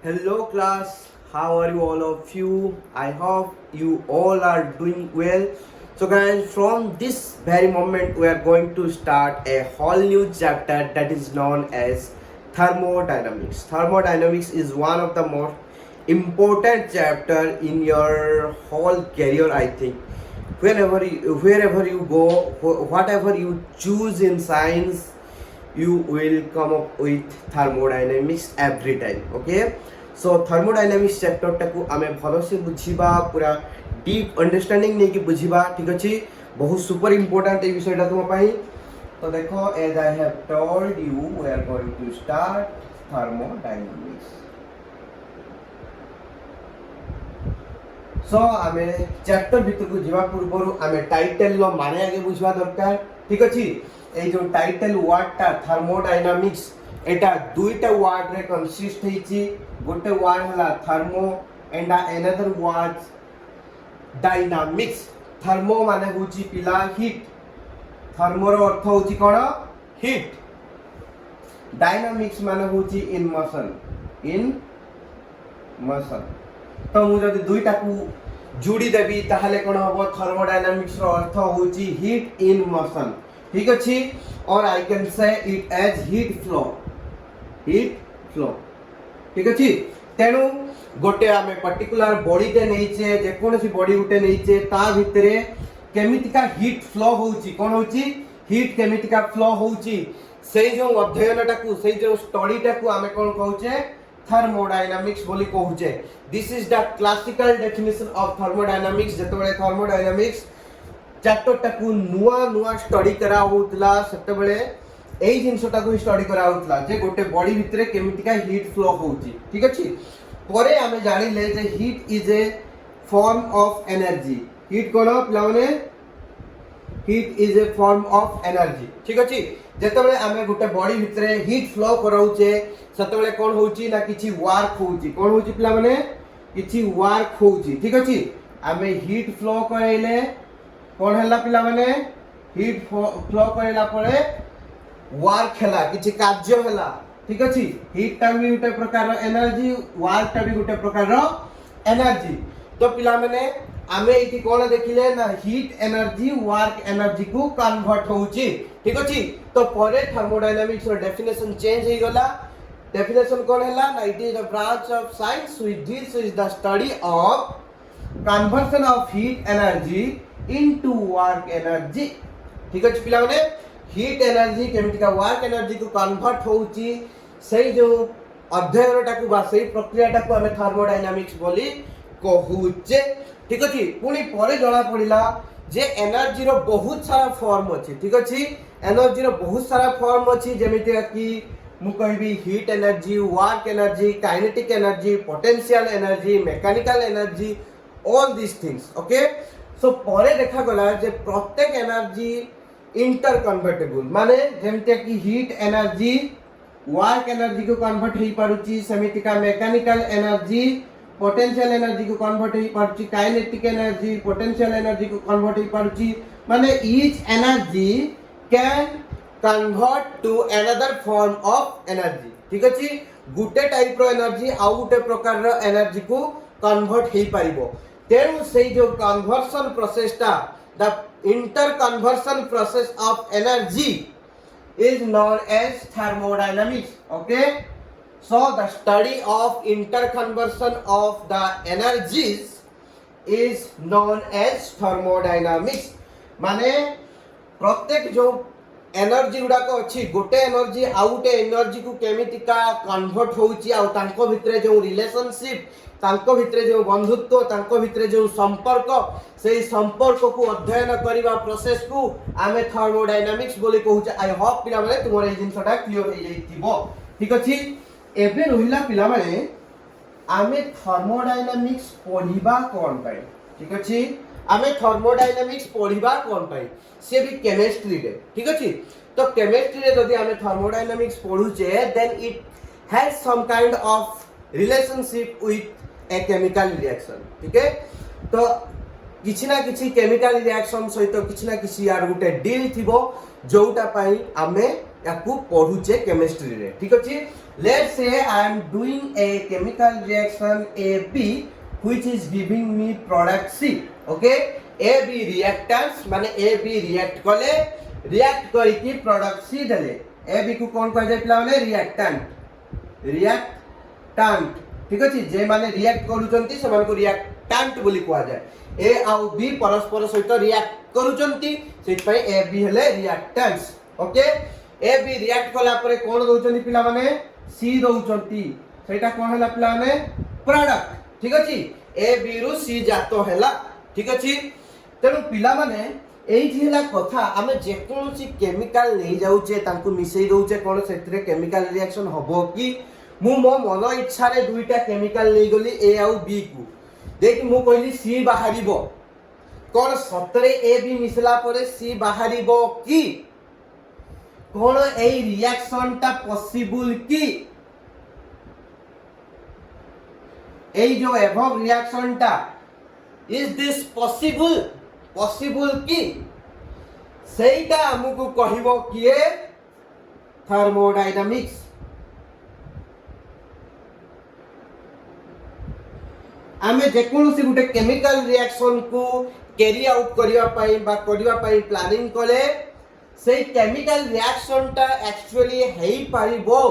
Hello class, how are you all of you? I hope you all are doing well. So guys, from this very moment we are going to start a whole new chapter that is known as thermodynamics. Thermodynamics is one of the most important chapter in your whole career, I think. Wherever you go, whatever you choose in science, you will come up with thermodynamics every time. Okay, so thermodynamics chapter टाकू आमे भलो से बुझिबा पूरा deep understanding नहीं कि बुझिबा ठीक अछि बहुत सुपर इंपोर्टेंट ए विषयटा तुम पाई तो देखो as I have told you we are going to start thermodynamics. So आमे चैप्टर भीतर को जीवा पूर्वरु आमे टाइटल लो माने आगे बुझवा दरकार ठीक अछि ए जो टाइटल वर्ड ता थर्मोडायनामिक्स एटा दुईटा वर्ड रे कंसिस्ट हेछि गोटे वर्ड हला thermo and another word dynamics. Thermo माने होछि पिला हीट, थर्मो रो अर्थ होछि कोन हीट. डायनामिक्स माने होछि इन मोशन. तो मु जदि दुईटा को जोड़ी देबी ताहले कोन होबो थर्मोडायनामिक्स रो अर्थ होछि हीट इन मोशन ठीक अछि और I can say it as heat flow ठीक अछि. तेनु गोटे आमे पर्टिकुलर बॉडी ते नैचे जे कोनसी बॉडी उटे नैचे ता भितरे केमितिका हीट फ्लो होउची कोन होउची हीट केमितिका फ्लो होउची सेई जो अध्ययनटाकू सेई जो स्टडीटाकू आमे कोन कहूचे थर्मोडायनामिक्स बोली कहूचे. This is the classical definition of thermodynamics. जेतबेले थर्मोडायनामिक्स चैप्टर टाकू नुआ स्टडी करा होतला सेतबेले एई जिंसटा को स्टडी करा होतला जे गोटे बॉडी भितरे केमितिका हीट फ्लो होउची ठीक अछि. परे आमे जानि ले जे heat is a form of energy. Heat कोन प्लाने heat is a form of energy ठीक अछि. जेतबेले आमे गोटे बॉडी भितरे हीट फ्लो कराउचे सेतबेले कोन होउची ना किछि वर्क होउची कोन होउची प्लाने किछि वर्क होउची ठीक अछि. आमे हीट फ्लो करैले कोन हला पिला माने हीट फ्लो करैला परे वर्क हला किछि कार्य हला ठीक अछि. हीट टा भी उटे प्रकार रो एनर्जी, वर्क टा भी उटे प्रकार रो एनर्जी. तो पिला माने आमे इति कोन देखिले ना हीट एनर्जी वर्क एनर्जी को कन्वर्ट होउची ठीक अछि. तो परे थर्मोडायनामिक्स रो डेफिनेशन चेंज हे गला. डेफिनेशन कोन हला ना it is a branch of science which deals with the study of conversion of heat energy into work energy ठीक अछि. पिला माने हीट एनर्जी केमितिका वर्क एनर्जी को कन्वर्ट होउची सेई जो अध्ययन टाकू बा सेई प्रक्रिया टाकू हमें थर्मोडायनामिक्स बोली कहूचे ठीक अछि. पुनी परे जणा पडिला जे एनर्जी रो बहुत सारा फॉर्म अछि ठीक अछि. एनर्जी रो बहुत सारा फॉर्म अछि जेमिति कि मु कहबी heat energy, work energy, kinetic energy, potential energy, mechanical energy, all this things okay. So परे देखा गला जे प्रत्येक एनर्जी इंटर कन्वर्टेबल माने जेमते कि हीट एनर्जी वर्क एनर्जी को कन्वर्ट हे पारुची समितिका मैकेनिकल एनर्जी पोटेंशियल एनर्जी को कन्वर्ट हे पारुची काइनेटिक एनर्जी पोटेंशियल एनर्जी को कन्वर्ट हे पारुची माने each energy can convert to another form of energy ठीक अछि. गुटे टाइप रो एनर्जी आ गुटे प्रकार रो एनर्जी को कन्वर्ट हे पारिबो. तेनु सेई जो कन्वर्शन प्रोसेस ता the inter conversion process of energy is known as thermodynamics okay. So the study of interconversion of the energies is known as thermodynamics. माने प्रत्येक जो एनर्जी गुडा को अछि गोटे एनर्जी आ गोटे एनर्जी को केमितिका कन्वर्ट होउची आ तांको भितरे जो रिलेशनशिप तांको भितरे जो बंधुत्व तांको भितरे जो संपर्क सेई संपर्क को अध्ययन करिवा प्रोसेस को आमे थर्मोडायनामिक्स बोली कहूचे. आई होप पिला माने तुमरे ए जिंसटा क्लियर हे जाइतिबो ठीक अछि. एबे रहिला पिला माने आमे थर्मोडायनामिक्स पढिबा कोन पाई ठीक अछि. आमे थर्मोडायनामिक्स पढिबा कोन पाई से भी केमिस्ट्री रे ठीक अछि. तो केमिस्ट्री रे जदि आमे थर्मोडायनामिक्स पढुचे then it has some kind of relationship with a chemical reaction ठीक है. तो किछि ना किछि केमिकल रिएक्शन सहित किछि ना किछि यार गुटे डील थिबो जोटा पाई आमे याकू पढुचे केमिस्ट्री रे ठीक अछि let's say I am doing a chemical reaction AB which is giving me product C okay AB reactants माने AB रिएक्ट कले रिएक्ट करी की प्रोडक्ट C देले AB को कोन कह जाय पिला माने रिएक्टेंट ठीक अछि जे माने रिएक्ट करूचंती से मानको रिएक्टेंट बोली कहआ जाय A आउ B परस्पर सहित रिएक्ट करूचंती सेट पय AB हेले reactants okay A B react कला परे कोन दोचंती पिला माने सी दोचंती सेटा कोन हला पिला माने प्रोडक्ट ठीक अछि ए बी रु सी जातो हला ठीक अछि तेनु पिला माने एई हला कथा आमे जे कोनसी केमिकल नै जाउचे तांकु मिसै दोचे कोन सेतरे केमिकल रिएक्शन हबो कि मु मो मन इच्छा रे दुईटा केमिकल नै गली ए आउ बी को देख मु कहली सी बाहरिबो कोन सतरे ए बी मिसला परे सी बाहरिबो कि कोन ए रिएक्शन टा पॉसिबल की ए जो एबव रिएक्शन टा इज दिस पॉसिबल की सेटा हमकु कहिबो किए थर्मोडायनामिक्स आमे जे कोनोसी गुटे केमिकल रिएक्शन को कैरी आउट करिवा पई बा करिवा पई प्लानिंग कले से केमिकल रिएक्शन टा एक्चुअली हेई पारिबो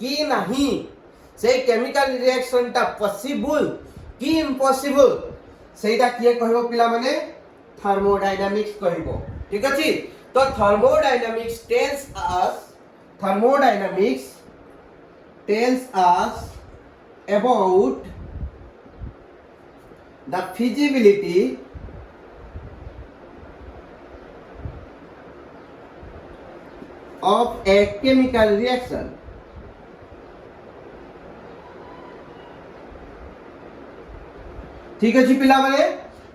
कि नाही से केमिकल रिएक्शन टा पॉसिबल कि इम्पॉसिबल सेटा किए कहबो पिला माने थर्मोडायनामिक्स कहबो ठीक अछि तो thermodynamics tells us about the feasibility of a chemical reaction ठीक अछि पिला माने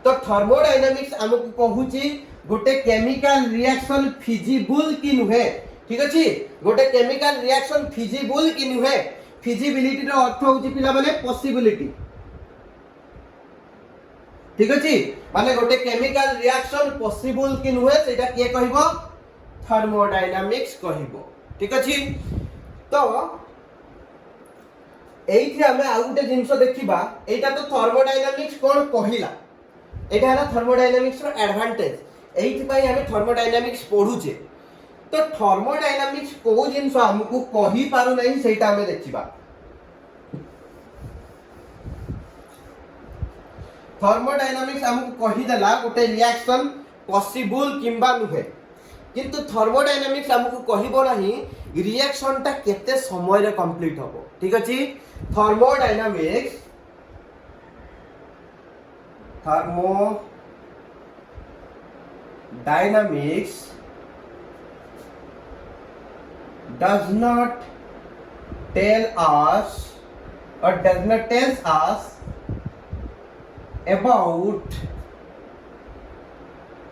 तो थर्मोडायनामिक्स हमकु कहूची गोटे केमिकल रिएक्शन फिजिबल कि नुहे ठीक अछि गोटे केमिकल रिएक्शन फिजिबल कि नुहे फिजिबिलिटी रो अर्थ होची पिला माने पॉसिबिलिटी ठीक अछि माने गोटे केमिकल रिएक्शन पॉसिबल कि नुहे सेटा के कहबो थर्मोडायनामिक्स कहबो ठीक अछि तो एइथि हमें आ गुटे जिंस देखिबा एटा तो थर्मोडायनामिक्स कोन कहिला एटा हला थर्मोडायनामिक्स रो एडवांटेज एइथि पई हमें थर्मोडायनामिक्स पढुचे तो थर्मोडायनामिक्स को जिंस हमकु कहि पारु नै सेटा हमें देखिबा थर्मोडायनामिक्स हमकु कहि देला गुटे रिएक्शन पॉसिबल किंबा नुहे किंतु थर्मोडायनामिक्स हमकु कहिबो नाही रिएक्शन टा केते समय रे कंप्लीट होबो ठीक अछि thermodynamics does not tell us or does not tells us about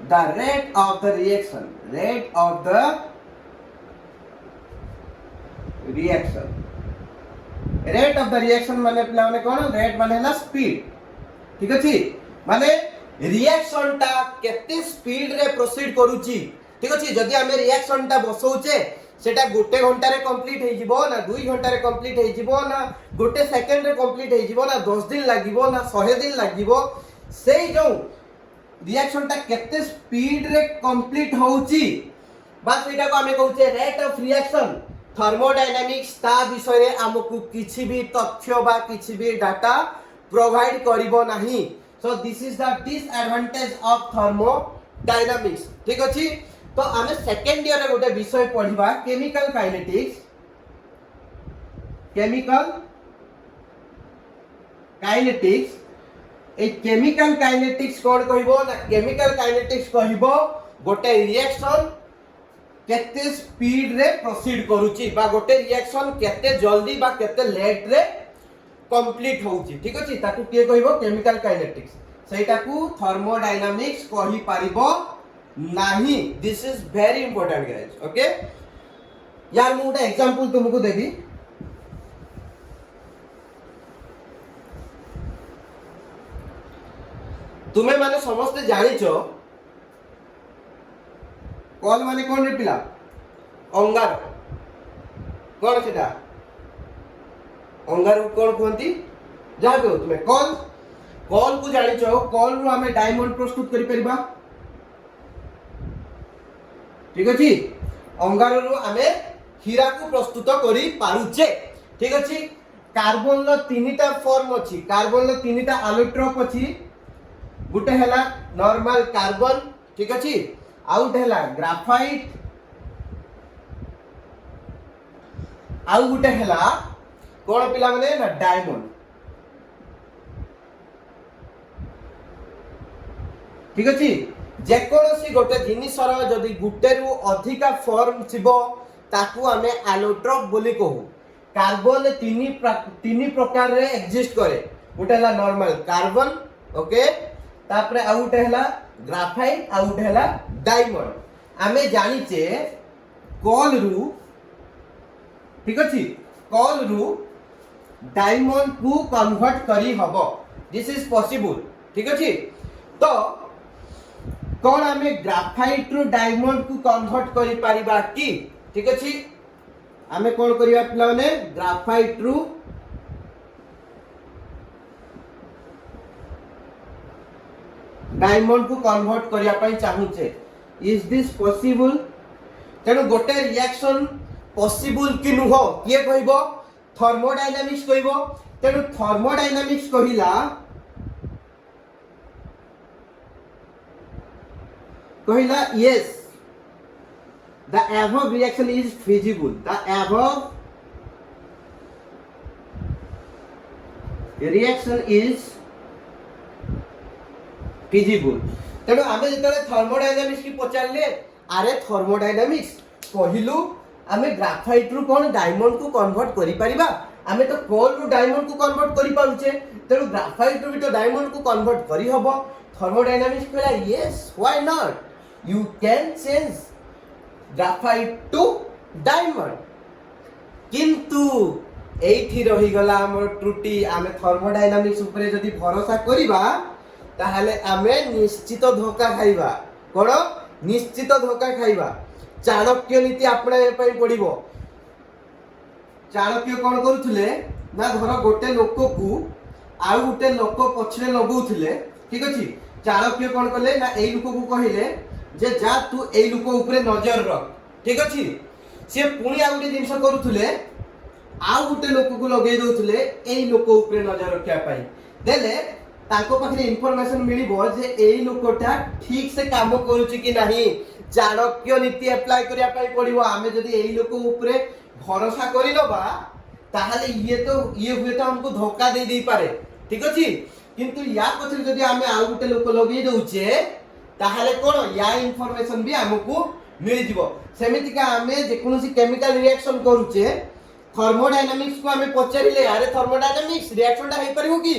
the rate of the reaction rate of the reaction माने पिला माने कोन रेट माने हला स्पीड ठीक अछि माने रिएक्शन टा केते स्पीड रे प्रोसीड करूची ठीक अछि जदी हमें रिएक्शन टा बसौचे सेटा गोटे घंटा रे कंप्लीट हे जिवो ना 2 घंटा रे कंप्लीट हे जिवो ना गोटे सेकंड रे कंप्लीट हे जिवो ना 10 दिन लागिवो ना 100 दिन लागिवो सेई जो रिएक्शन टा केते स्पीड रे कंप्लीट होउची बस एटा को हमें कहउचे रेट ऑफ रिएक्शन थर्मोडायनामिक्स ता विषय रे हमकु किछि भी तथ्य बा किछि भी डाटा प्रोवाइड करिवो नाही so this is the disadvantage of thermodynamics ठीक अछि तो हमें सेकंड ईयर रे गोटे विषय पढिबा केमिकल काइनेटिक्स ए केमिकल काइनेटिक्स कोन कहिबो ना केमिकल काइनेटिक्स कहिबो गोटे रिएक्शन केते स्पीड रे प्रोसीड करूची बा गोटे रिएक्शन केते जल्दी बा केते लेट रे कंप्लीट होउची ठीक अछि ताकू के कहिबो केमिकल काइनेटिक्स सेटाकू थर्मोडायनामिक्स कहि पारिबो नाही this is very important guys okay यार मु गोटे एग्जांपल तुमको देबी तुमे माने समस्त जानिचो कॉल माने कोन रे पिला अंगार कौन सेटा अंगारू कौन कहती जहाँ भी हो तुम्हें कॉल कॉल को जानिच कॉल रु आमे डायमंड प्रस्तुत करि परिबा ठीक अछि अंगारू रु आमे हीरा को प्रस्तुत करि पारुचे ठीक अछि कार्बन लो तीनटा फॉर्म अछि कार्बन लो तीनटा एलोट्रोप अछि गुटे हला नॉर्मल कार्बन ठीक अछि आउट हला ग्राफाइट आउ गुटे हला कोन पिला माने ना डायमंड ठीक अछि जे कोनोसी गोटे जिनिसर जदि गुटे रु अधिका फॉर्म थिबो ताकू हमें एलोट्रोप बोली कहू कार्बन तीन प्रकार रे एग्जिस्ट करे गुटे हला नॉर्मल कार्बन ओके तापरे आ गुटे हला ग्राफाइट आ गुटे हला डायमंड आमे जानिचे कॉल रु ठीक अछि कॉल रु डायमंड को कन्वर्ट करी हबो दिस इज पॉसिबल ठीक अछि तो कौन आमे ग्राफाइट रु डायमंड को कन्वर्ट करि परिबा की ठीक अछि आमे कोन करिया पिला माने ग्राफाइट रु डायमंड को कन्वर्ट करिया पई चाहूचे इज दिस पॉसिबल तेनु गोटे रिएक्शन पॉसिबल कि नुहो किए कहबो थर्मोडायनामिक्स कहबो तेनु थर्मोडायनामिक्स कहिला कहिला yes the above reaction is feasible the above reaction is feasible तेणु आमे जेतले थर्मोडायनामिक्स की पचारले अरे थर्मोडायनामिक्स कहिलु आमे ग्राफाइट रु कोन डायमंड को कन्वर्ट करि परिबा आमे तो कॉल रु डायमंड को कन्वर्ट करि पाउचे तेणु ग्राफाइट रु भी तो डायमंड को कन्वर्ट करि हबो थर्मोडायनामिक्स कहला yes why not you can change graphite to diamond किंतु एठी रही गला हमर त्रुटि आमे थर्मोडायनामिक्स ऊपर जदी भरोसा करिबा ताहाले आमे निश्चित धोखा खाइबा कोन निश्चित धोखा खाइबा चाणक्य नीति अपनाय पई पड़िबो चाणक्य कोन करूथले ना धर गोटे लोक को आउ गोटे लोक पछरे लगौथले ठीक अछि चाणक्य कोन करले ना एई लोक को कहिले जे जा तू एई लोक ऊपर नजर रख ठीक अछि से पुणी आ गोटे जिंस करूथले आउ गोटे लोक को लगै दउथले एई लोक ऊपर नजर रखिया पई देले ताको पाखरे इंफॉर्मेशन मिलिबो जे एई लोकटा ठीक से काम करूची कि नाही चाणक्य नीति अप्लाई करिया पई पड़िबो आमे जदी एई लोक ऊपर भरोसा करि लबा ताहाले ये हुए तो हमको धोखा दे दे पारे ठीक अछि किंतु या पछरे जदी आमे आउ गोटे लोक लगै दउचे ताहाले कोन या इंफॉर्मेशन भी हमको मिल जिवो सेमिति का आमे जे कोनोसी केमिकल रिएक्शन करूचे थर्मोडायनामिक्स को आमे पचारिले अरे थर्मोडायनामिक्स रिएक्शन ता हेई परिबो की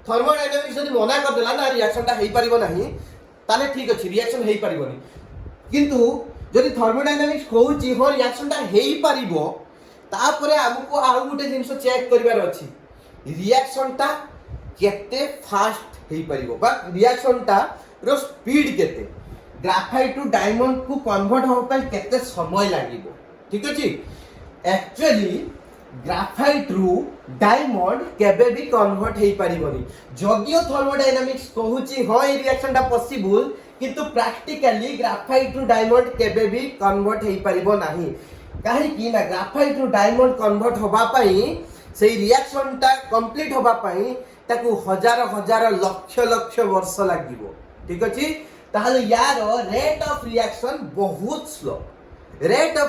थर्मोडायनामिक्स जदी मना कर देला ना रिएक्शन ता हेई परिबो नाही ताले ठीक अछि रिएक्शन हेई परिबोनी किंतु जदी थर्मोडायनामिक्स कहूची हो रिएक्शन ता हेई परिबो तापरे हमको आउ गुटे जिंस चेक करिवार अछि रिएक्शन ता केते फास्ट हेई परिबो बा रिएक्शन ता रो स्पीड केते ग्राफाइट टू डायमंड को कन्वर्ट हो पई केते समय लागिबो ठीक अछि एक्चुअली ग्राफाइट रु डायमंड केबे भी कन्वर्ट हेई परिबोनी जदियो थर्मोडायनामिक्स कहूची हो ए रिएक्शन ता पॉसिबल किंतु प्रैक्टिकली ग्राफाइट रु डायमंड केबे भी कन्वर्ट हेई परिबो नाही काहे कि ना ग्राफाइट रु डायमंड कन्वर्ट होबा पई सेई रिएक्शन ता कंप्लीट होबा पई ताकू हजार हजार लक्ष लक्ष वर्ष लागिबो ठीक अछि ताहले यार रेट ऑफ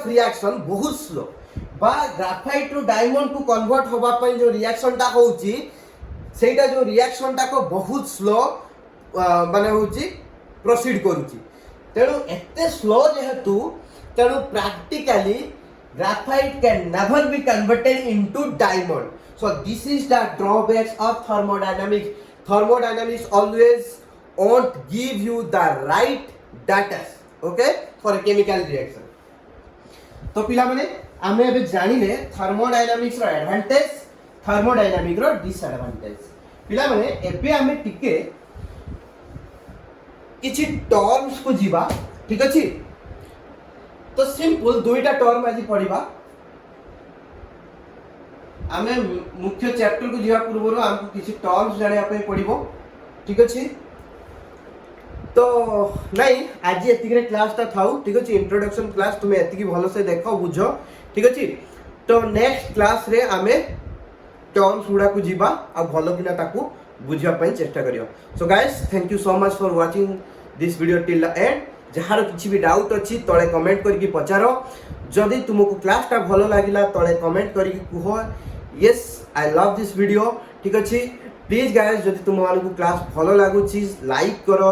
रिएक्शन बहुत स्लो बा ग्राफाइट रु डायमंड को कन्वर्ट होबा पई जो रिएक्शन ता होउची सेटा जो रिएक्शन ता को बहुत स्लो माने होउची प्रोसीड करूची तेणु एते स्लो जेहेतु तेणु practically graphite can never be converted into diamond so this is the drawbacks of thermodynamics always won't give you the right data okay for a chemical reaction तो पिला माने आमे एबे जानिले थर्मोडायनामिक्स रो एडवांटेज थर्मोडायनामिक्स रो disadvantage पिला माने एबे आमे टिके किछि टर्म्स को जीवा ठीक अछि तो सिंपल दुईटा टर्म आज पढ़िबा आमे मुख्य चैप्टर को जीवा पूर्व हमको किसी टर्म्स जाने पे पड़िबो ठीक अछि तो नहीं आज एतिके क्लास ता थाउ ठीक अछि इंट्रोडक्शन क्लास तुमे एतिकी भलो से देखो बुझो ठीक अछि तो नेक्स्ट क्लास रे आमे टर्म्स गुडा को जीवा आ भलो किना ताकू बुझिया पई चेष्टा करियो so guys thank you so much for watching this video till the end जहार किछि भी डाउट अछि तळे कमेंट करके पचारो जदि तुमको क्लास ता भलो लागिला तळे कमेंट करके कुहो yes I love this video ठीक अछि प्लीज गाइस जदि तुम मानको क्लास भलो लागु छी लाइक करो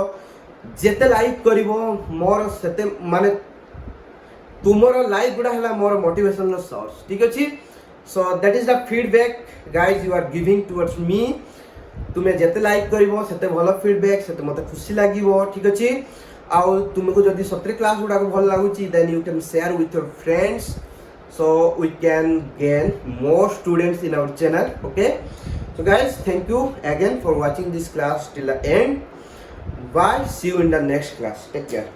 जेते लाइक करिवो मोर सेते माने तुमरो लाइक गुडा हला मोर मोटिवेशन नो सोर्स ठीक अछि so that is the feedback guys you are giving towards me तुम्हें जेते लाइक करिवो सेते भलो फीडबैक सेते मते खुशी लागिवो ठीक अछि आउ तुमको जदि सत्र क्लास गुडा को भल लागु छी then you can share with your friends so we can gain more students in our channel okay so guys thank you again for watching this class till the end bye see you in the next class take care